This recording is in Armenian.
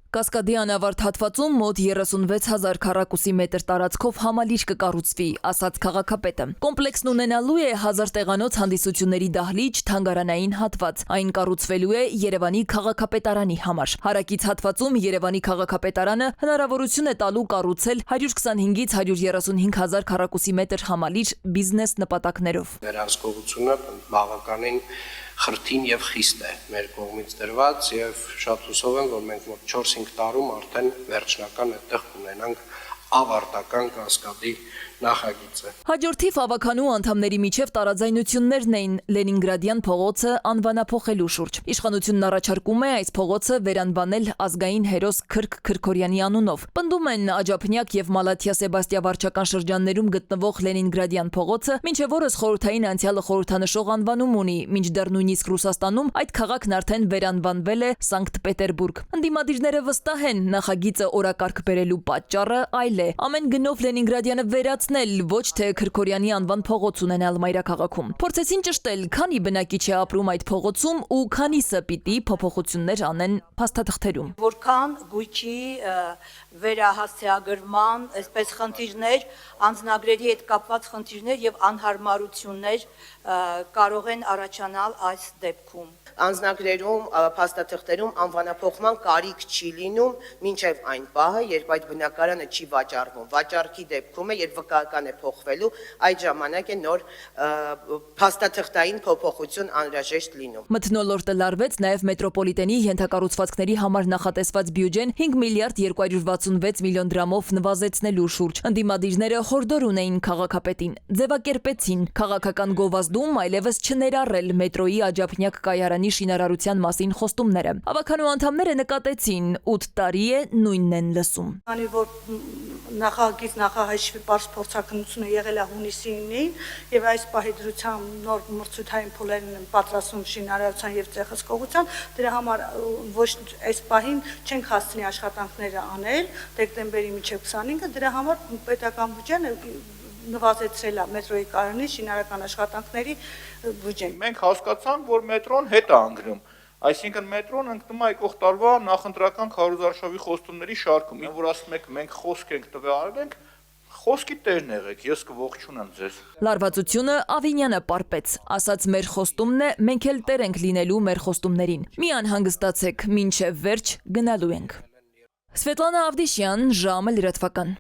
Կասկադի անավարտ հատվածում մոտ 36,000 քառակուսի մետր տարածքով համալիր կկառուցվի, ասաց քաղաքապետը։ Կոմպլեքսն ունենալու է 1000 տեղանոց հանդիսությունների դահլիճ, թանգարանային հատված։ Այն կառուցվելու է Երևանի քաղաքապետարանի համար։ Հարակից հատվածում Երևանի քաղաքապետարանը հնարավորություն է տալու կառուցել 125-ից 135,000 քառակուսի մետր համալիր բիզնես նպատակներով։ Վերահսկողությունը բավականին խրթին եւ խիստ է մեր կողմից դրված եւ շատ հուսով եմ, որ մենք մոտ 4-5 տարում արդեն վերջնական այդտեղ կունենանք ավարտական կասկադի նախագիծը։ Հաջորդիվ ավականու անդամների միջև տարաձայնություններն էին Լենինգրադյան փողոցը անվանափոխելու շուրջ։ Իշխանությունն առաջարկում է այս փողոցը վերանվանել ազգային հերոս Քրկ Քրքորյանի անունով։ Պնդում են Աջափնյակ եւ Մալաթիա Սեբաստիա վարչական շրջաններում գտնվող Լենինգրադյան փողոցը մինչև օրս խորհրդային անցյալը խորհրդանշող անվանում ունի, մինչդեռ նույնիսկ Ռուսաստանում այդ քաղաքն արդեն վերանվանվել է Սանկտ Պետերբուրգ։ Ընդդիմադիրները վստահ են, նախագիծը օրակարգ բերելու պատճառը այլ է։ Ամեն գնով Լենինգրադյանը վերացնել, ոչ թե Քրքորյանի անվան փողոց ունենալ մայրաքաղաքում։ Փորձեցին ճշտել, քանի բնակիչ է ապրում այդ փողոցում ու քանիսը պիտի փոփոխություններ անեն փաստաթղթերում։ Որքան գույքի վերահասցեագրման, այսպես խնդիրներ, անձնագրերի հետ կապված խնդիրներ եւ անհարմարություններ կարող են առաջանալ այս դեպքում։ Անձնագրերում, փաստաթղթերում անվանափոխման կարիք չի լինում մինչև այն պահը, երբ այդ բնակարանը չի վաճառվում։ Վաճառքի դեպքում է, երբ վկայական է փոխվելու, այդ ժամանակ է նոր փաստաթղթային փոփոխություն անհրաժեշտ լինում։ Մթնոլորտը լարվեց նաև մետրոպոլիտենի ենթակառուցվածքների համար նախատեսված բյուջեն 5 միլիարդ 266 միլիոն դրամով նվազեցնելու շուրջ։ Ընդդիմադիրները հորդոր ունեին քաղաքապետին, ձևակերպեցին քաղաքական գովազդում այլևս չներառել մետրոյի Աջափնյակ կայարանի շինարարության մասին խոստումները։ Ավականու անդամները նկատեցին 8 տարի է նույնն են լսում։ Քանի որ նախահաշվի պարզ փորձակնությունը եղել է հունիսի 9-ին եւ այս պահի դրությամբ նոր մրցութային փուլերն են պատրաստում շինարարության եւ ցեղասկողության, դրա համար ոչ այս պահին չենք հասցնի աշխատանքները անել դեկտեմբերի մինչեւ 25-ը, դրա համար պետական բյուջեն նվազեցրել է մետրոյի կայարանի շինարարական աշխատանքների բյուջեն։ Մենք հասկացանք, որ մետրոն հետ է անգնում, այսինքն մետրոն ընկնում է եկող տարվա նախընտրական քարոզարշավի խոստումների շարքում, որ ասում եք մենք խոսք ենք տվյալ ենք, խոսքի տերն եղեք, ես կողջունեմ ձեզ։ Լարվածությունը Ավինյանը պարպեց, ասաց մեր խոստումն է, մենք էլ տեր ենք լինելու մեր խոստումներին։ Մի անհանգստացեք, մինչև վերջ գնալու ենք։ Սվետլանա Ավդիշյան, ժամը լրատվական։